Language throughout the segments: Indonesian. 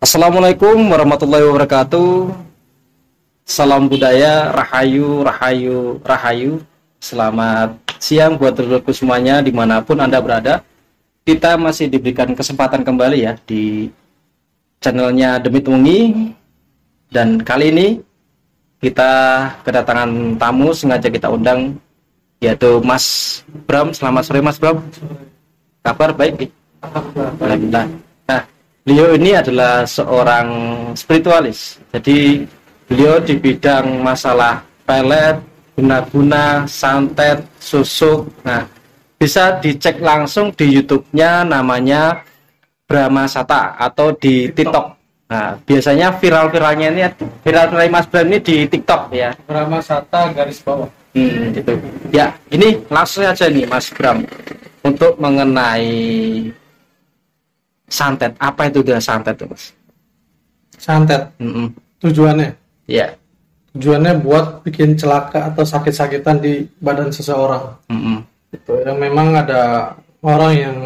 Assalamualaikum warahmatullahi wabarakatuh. Salam budaya, rahayu, rahayu, rahayu. Selamat siang buat dulurku semuanya dimanapun Anda berada. Kita masih diberikan kesempatan kembali ya di channelnya Demit Wengi. Dan kali ini kita kedatangan tamu sengaja kita undang, yaitu Mas Bram. Selamat sore Mas Bram. Kabar baik? Alhamdulillah. Nah, beliau ini adalah seorang spiritualis. Jadi beliau di bidang masalah pelet, guna-guna, santet, susuk. Nah, bisa dicek langsung di YouTube-nya, namanya Brahma Sata, atau di TikTok. Nah, biasanya viral-viralnya ini, viral-viral Mas Bram ini di TikTok ya. Brahma Sata garis bawah. Gitu. Ya, ini langsung aja nih Mas Bram untuk mengenai santet. Apa itu dia santet, Mas? Santet. Tujuannya? Ya. Tujuannya buat bikin celaka atau sakit-sakitan di badan seseorang. Itu yang memang ada orang yang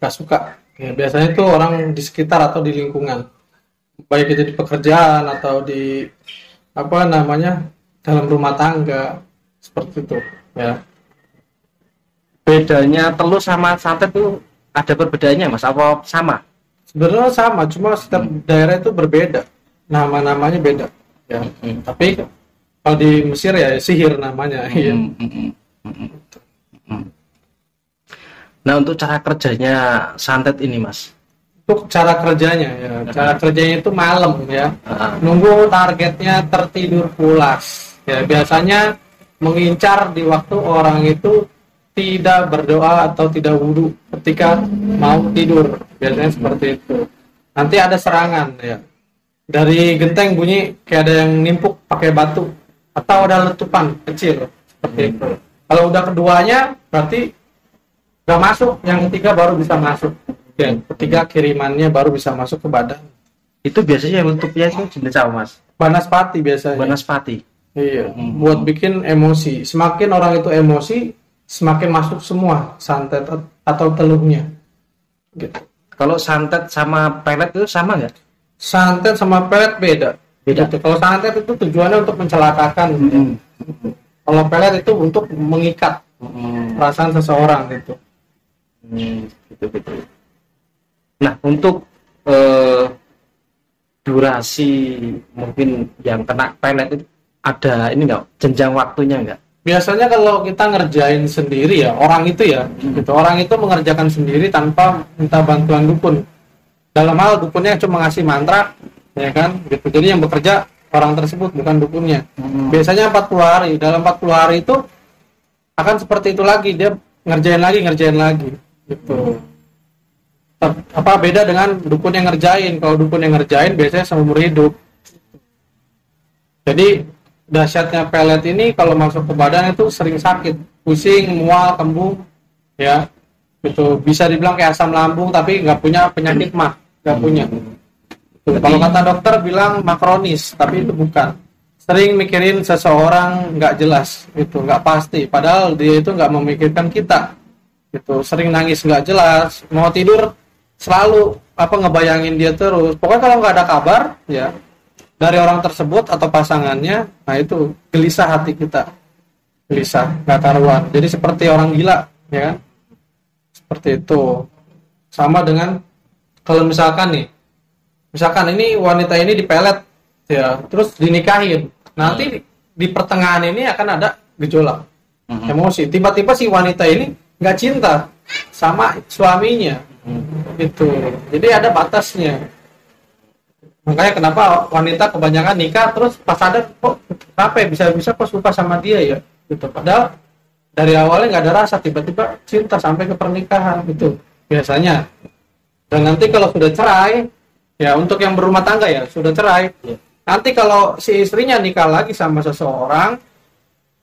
gak suka. Ya, biasanya itu orang di sekitar atau di lingkungan. Baik itu di pekerjaan atau di dalam rumah tangga, seperti itu. Ya. Bedanya telur sama santet itu ada perbedaannya, Mas? Apa sama? Sebenarnya sama, cuma setiap daerah itu berbeda. Nama-namanya beda. Ya. Tapi kalau di Mesir ya sihir namanya. Ya. Nah, untuk cara kerjanya santet ini, Mas? Untuk cara kerjanya ya. Cara kerjanya itu malam ya. Nunggu targetnya tertidur pulas. Ya, biasanya mengincar di waktu orang itu tidak berdoa atau tidak wudhu ketika mau tidur, biasanya seperti itu. Nanti ada serangan ya, dari genteng bunyi kayak ada yang nimpuk pakai batu atau ada letupan kecil seperti itu. Kalau udah keduanya berarti udah masuk, yang ketiga baru bisa masuk ya, ketiga kirimannya baru bisa masuk ke badan. Itu biasanya yang letupnya itu jenis apa, Mas? Banaspati biasanya. Banaspati. Iya, buat bikin emosi. Semakin orang itu emosi, semakin masuk semua santet atau teluhnya. Gitu. Kalau santet sama pelet itu sama nggak? Santet sama pelet beda. Beda. Gitu. Kalau santet itu tujuannya untuk mencelakakan. Gitu. Kalau pelet itu untuk mengikat perasaan seseorang gitu. Gitu. Nah, untuk durasi mungkin yang kena pelet itu ada ini nggak, jenjang waktunya nggak? Biasanya kalau kita ngerjain sendiri ya, orang itu ya, gitu. Orang itu mengerjakan sendiri tanpa minta bantuan dukun. Dalam hal dukunnya cuma ngasih mantra, ya kan, gitu. Jadi yang bekerja orang tersebut, bukan dukunnya. Biasanya 40 hari. Dalam 40 hari itu akan seperti itu lagi, dia ngerjain lagi, gitu. Beda dengan dukun yang ngerjain. Kalau dukun yang ngerjain biasanya seumur hidup. Jadi dahsyatnya pelet ini kalau masuk ke badan itu sering sakit, pusing, mual, kembung, ya, itu bisa dibilang kayak asam lambung tapi nggak punya penyakit mah, nggak punya. Kalau kata dokter bilang makronis, tapi itu bukan. Sering mikirin seseorang nggak jelas, itu nggak pasti. Padahal dia itu nggak memikirkan kita, itu sering nangis nggak jelas, mau tidur selalu ngebayangin dia terus. Pokoknya kalau nggak ada kabar, ya, dari orang tersebut atau pasangannya, nah itu gelisah hati kita, gelisah, nggak karuan. Jadi seperti orang gila, ya kan? Seperti itu. Sama dengan kalau misalkan ini wanita ini dipelet, ya, terus dinikahin. Nanti di pertengahan ini akan ada gejolak, emosi. Tiba-tiba si wanita ini nggak cinta sama suaminya, gitu. Jadi ada batasnya. Makanya kenapa wanita kebanyakan nikah terus pas sadar kok kenapa ya bisa kok suka sama dia ya gitu. Padahal dari awalnya nggak ada rasa, tiba-tiba cinta sampai ke pernikahan gitu biasanya. Dan nanti kalau sudah cerai ya, untuk yang berumah tangga ya sudah cerai, nanti kalau si istrinya nikah lagi sama seseorang,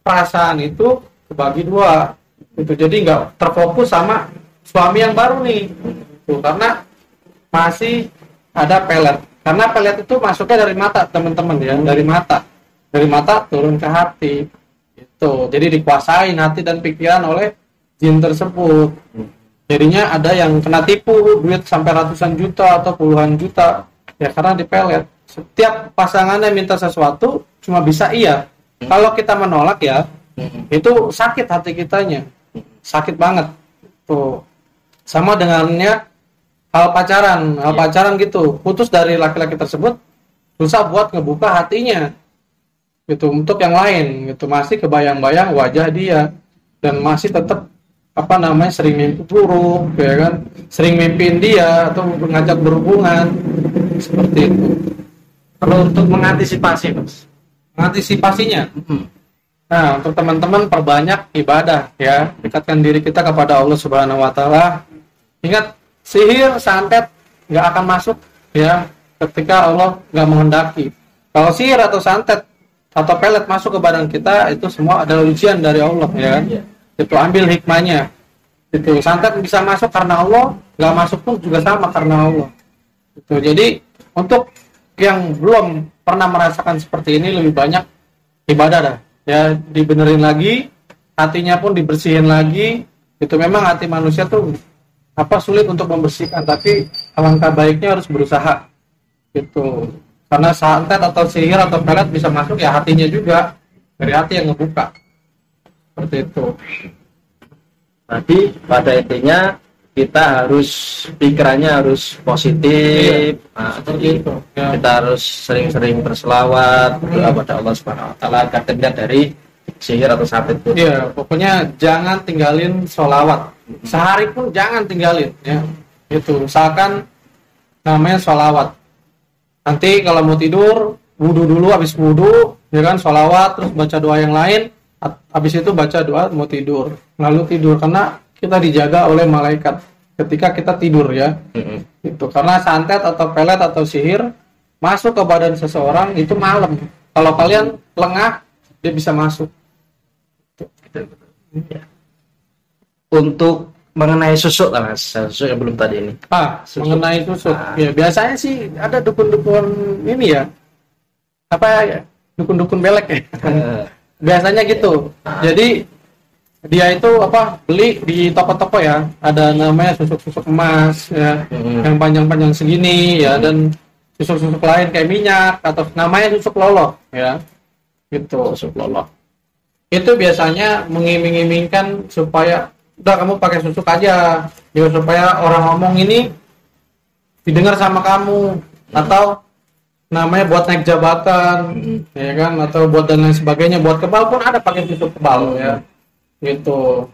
perasaan itu kebagi dua gitu. Jadi nggak terfokus sama suami yang baru nih gitu, karena masih ada pelet. Karena pelet itu masuknya dari mata, teman-teman ya, dari mata turun ke hati. Itu. Jadi dikuasain hati dan pikiran oleh jin tersebut. Jadinya ada yang kena tipu duit sampai ratusan juta atau puluhan juta Ya karena di pelet. Setiap pasangannya minta sesuatu cuma bisa iya. Kalau kita menolak ya, itu sakit hati kitanya. Sakit banget. Tuh. Sama dengannya hal pacaran gitu. Putus dari laki-laki tersebut susah buat ngebuka hatinya. Gitu untuk yang lain gitu, masih kebayang-bayang wajah dia dan masih tetap sering mimpi buruk ya kan, sering mimpiin dia atau mengajak berhubungan seperti itu. Kalau untuk mengantisipasi, Mas. Mengantisipasinya. Nah, untuk teman-teman perbanyak ibadah ya, dekatkan diri kita kepada Allah Subhanahu wa taala. Ingat, sihir, santet nggak akan masuk ya ketika Allah nggak menghendaki. Kalau sihir atau santet atau pelet masuk ke badan kita, itu semua adalah ujian dari Allah ya kan. Itu ambil hikmahnya. Itu santet bisa masuk karena Allah, nggak masuk pun juga sama karena Allah. Itu jadi untuk yang belum pernah merasakan seperti ini, lebih banyak ibadah dah ya, dibenerin lagi, hatinya pun dibersihin lagi. Itu memang hati manusia tuh sulit untuk membersihkan, tapi alangkah baiknya harus berusaha gitu. Karena santet atau sihir atau pelet bisa masuk ya hatinya juga, dari hati yang ngebuka seperti itu. Berarti pada intinya kita harus pikirannya harus positif. Seperti itu. Ya. Kita harus sering-sering berselawat, berdoa pada Allah Subhanahu wa taala agar terhindar dari sihir atau santet itu. Iya, pokoknya jangan tinggalin sholawat. Sehari pun jangan tinggalin ya. Itu usahakan namanya sholawat. Nanti kalau mau tidur, wudu dulu, habis wudu, ya kan, sholawat, terus baca doa yang lain, habis itu baca doa mau tidur, lalu tidur, karena kita dijaga oleh malaikat ketika kita tidur ya. Itu karena santet atau pelet atau sihir masuk ke badan seseorang itu malam. Kalau kalian lengah, dia bisa masuk. Untuk mengenai susuk lah, Mas, susuk yang belum tadi ini. Susuk. Mengenai susuk. Ya, biasanya sih ada dukun-dukun ini ya. Dukun-dukun belek ya. Biasanya gitu. Jadi dia itu beli di toko-toko ya. Ada namanya susuk-susuk emas ya, yang panjang-panjang segini ya, dan susuk-susuk lain kayak minyak atau namanya susuk loloh ya. Gitu, susuk loloh. Itu biasanya mengiming-imingkan supaya udah kamu pakai susuk aja ya, supaya orang ngomong ini didengar sama kamu, atau namanya buat naik jabatan ya kan, atau buat dan lain sebagainya. Buat kebal pun ada pakai susuk kebal ya gitu.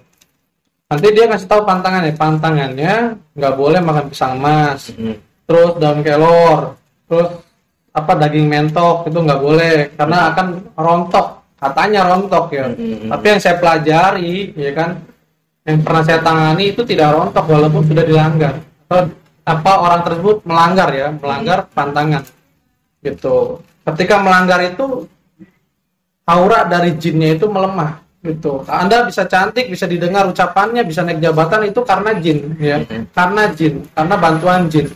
Nanti dia ngasih tahu pantangannya nggak boleh makan pisang emas, terus daun kelor, terus daging mentok, itu nggak boleh karena akan rontok, katanya rontok ya. Tapi yang saya pelajari ya kan, yang pernah saya tangani itu tidak rontok walaupun sudah dilanggar, atau orang tersebut melanggar pantangan gitu. Ketika melanggar itu aura dari jinnya itu melemah gitu. Anda bisa cantik, bisa didengar ucapannya, bisa naik jabatan, itu karena jin ya. Karena bantuan jin.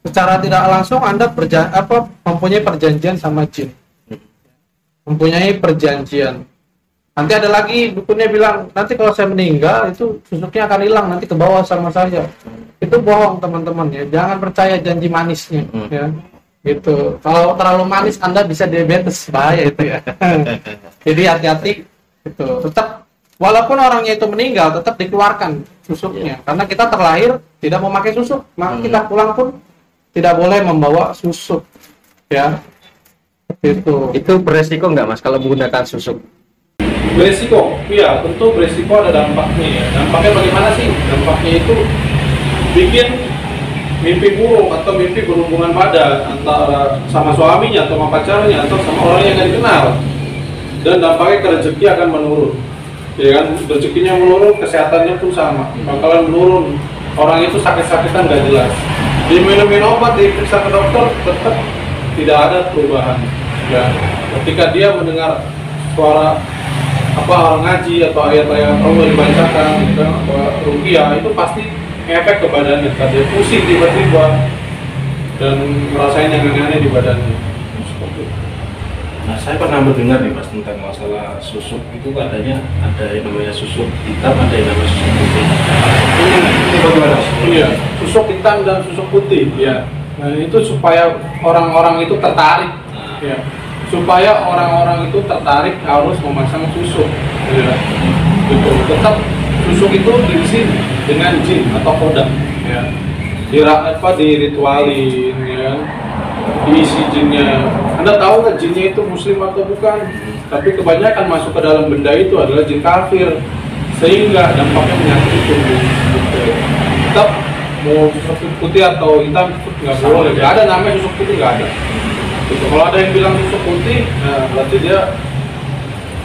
Secara tidak langsung Anda mempunyai perjanjian sama jin. Mempunyai perjanjian. Nanti ada lagi dukunnya bilang, nanti kalau saya meninggal itu susuknya akan hilang, nanti ke bawah sama saya. Itu bohong teman-teman ya, jangan percaya janji manisnya ya. Gitu. Kalau terlalu manis Anda bisa diabetes, bahaya itu ya. Jadi hati-hati gitu. Tetap walaupun orangnya itu meninggal, tetap dikeluarkan susuknya. Karena kita terlahir tidak memakai susuk, maka kita pulang pun tidak boleh membawa susuk ya. Itu beresiko nggak, Mas, kalau menggunakan susuk? Beresiko, iya tentu beresiko, ada dampaknya ya. Dampaknya bagaimana sih? Dampaknya itu bikin mimpi buruk atau mimpi berhubungan badan antara sama suaminya atau sama pacarnya atau sama orang yang nggak dikenal, dan dampaknya ke rezeki akan menurun ya kan. Rezekinya menurun, kesehatannya pun sama, bakalan menurun. Orang itu sakit-sakitan nggak jelas, diminum obat, diperiksa ke dokter, tetap tidak ada perubahan ya. Ketika dia mendengar suara orang ngaji atau ayat-ayat Allah dibacakan gitu, ruqyah, itu pasti efek ke badannya. Dia pusing tiba-tiba dan ngerasain yang aneh-aneh di badannya. Nah, saya pernah mendengar nih, Mas, tentang masalah susuk. Itu katanya ada yang namanya susuk hitam, ada yang namanya susuk putih. Ini bagaimana? Iya, susuk hitam dan susuk putih ya. Nah, itu supaya orang-orang itu tertarik, ya. Supaya orang-orang itu tertarik harus memasang susuk, ya. Gitu. Tetap susuk itu diisi dengan jin atau kodam, ya. Diritualin, ya. Diisi jinnya. Anda tahu nggak jinnya itu muslim atau bukan? Tapi kebanyakan masuk ke dalam benda itu adalah jin kafir, sehingga dampaknya menyakiti. Gitu. Tetap mau susuk putih atau hitam nggak boleh, nggak ada namanya susuk putih, nggak ada. Gitu. Kalau ada yang bilang susuk putih, nah berarti dia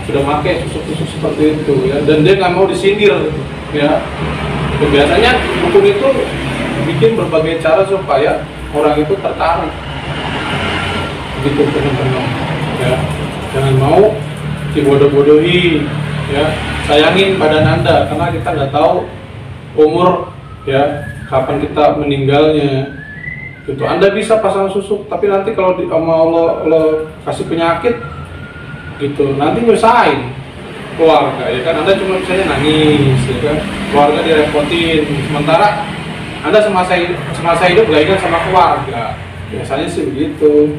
sudah pakai susuk-susuk seperti itu, ya. Dan dia nggak mau disindir, ya. Gitu. Biasanya dukun itu bikin berbagai cara supaya orang itu tertarik, gitu teman-teman, ya. Jangan mau dibodoh-bodohi, ya. Sayangin badan Anda karena kita nggak tahu umur, ya, kapan kita meninggalnya. Gitu. Anda bisa pasang susuk, tapi nanti kalau Allah kasih penyakit, gitu, nanti nyusahin keluarga, ya kan? Anda cuma misalnya nangis, ya kan? Keluarga direpotin, sementara Anda semasa hidup gak ingat sama keluarga. Biasanya sih begitu.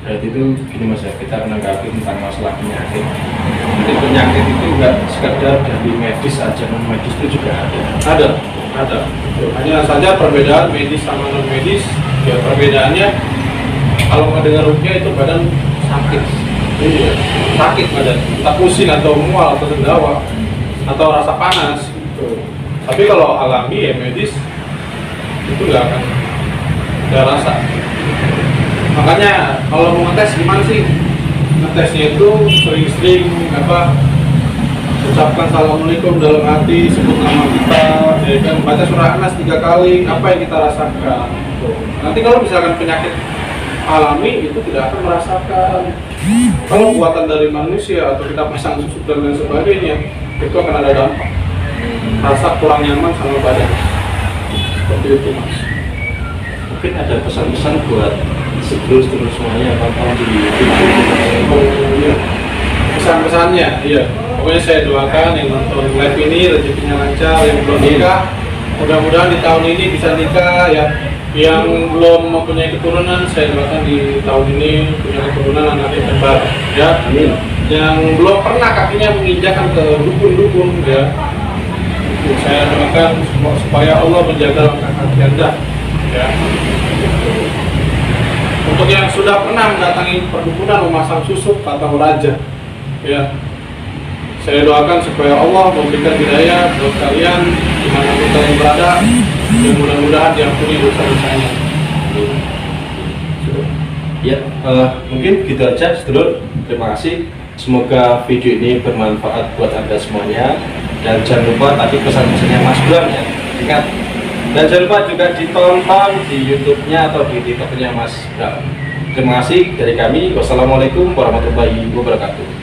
Berarti itu gini Mas ya, kita menanggapi tentang masalah penyakit. Jadi penyakit itu enggak sekedar dari medis saja, non medis itu juga ada. Ada. Hanya saja perbedaan medis sama non medis. Ya perbedaannya, kalau mendengar rukyah itu badan sakit. Iya, sakit badan. Entah pusing atau mual atau sendawa atau rasa panas. Gitu. Tapi kalau alami ya medis itu nggak akan ada rasa. Makanya kalau mau ngetes gimana sih? Ngetesnya itu sering-sering ucapkan assalamualaikum dalam hati, sebut nama kita, ya kan, baca surah An-Nas 3 kali, apa yang kita rasakan. Tuh. Nanti kalau misalkan penyakit alami itu tidak akan merasakan. Kalau buatan dari manusia atau kita pasang susuk dan lain sebagainya, itu akan ada dampak. Rasa kurang nyaman sama badan. Seperti itu Mas. Mungkin ada pesan-pesan buat sedulur-sedulur semuanya yang nonton di YouTube. Oh, iya. Pesan-pesannya, iya. Pokoknya saya doakan yang nonton live ini rezekinya lancar, yang belum nikah mudah-mudahan di tahun ini bisa nikah, ya. Yang belum mempunyai keturunan, saya doakan di tahun ini punya keturunan anak yang kembar, ya. Amin. Yang belum pernah kakinya menginjakan ke dukun-dukun, ya. Saya doakan supaya Allah menjaga langkah kaki Anda, ya. Untuk yang sudah pernah mendatangi perdukunan memasang susuk atau raja, ya. Saya doakan supaya Allah memberikan hidayah buat kalian dimanapun kalian berada, dan mudah-mudahan diampuni dosa-dosanya. Ya, mungkin gitu aja sedulur. Terima kasih. Semoga video ini bermanfaat buat Anda semuanya. Dan jangan lupa tadi pesan-pesannya Mas Bram ya. Ingat. Dan jangan lupa juga ditonton di YouTube-nya atau di TikTok-nya Mas Bram. Terima kasih dari kami. Wassalamualaikum warahmatullahi wabarakatuh.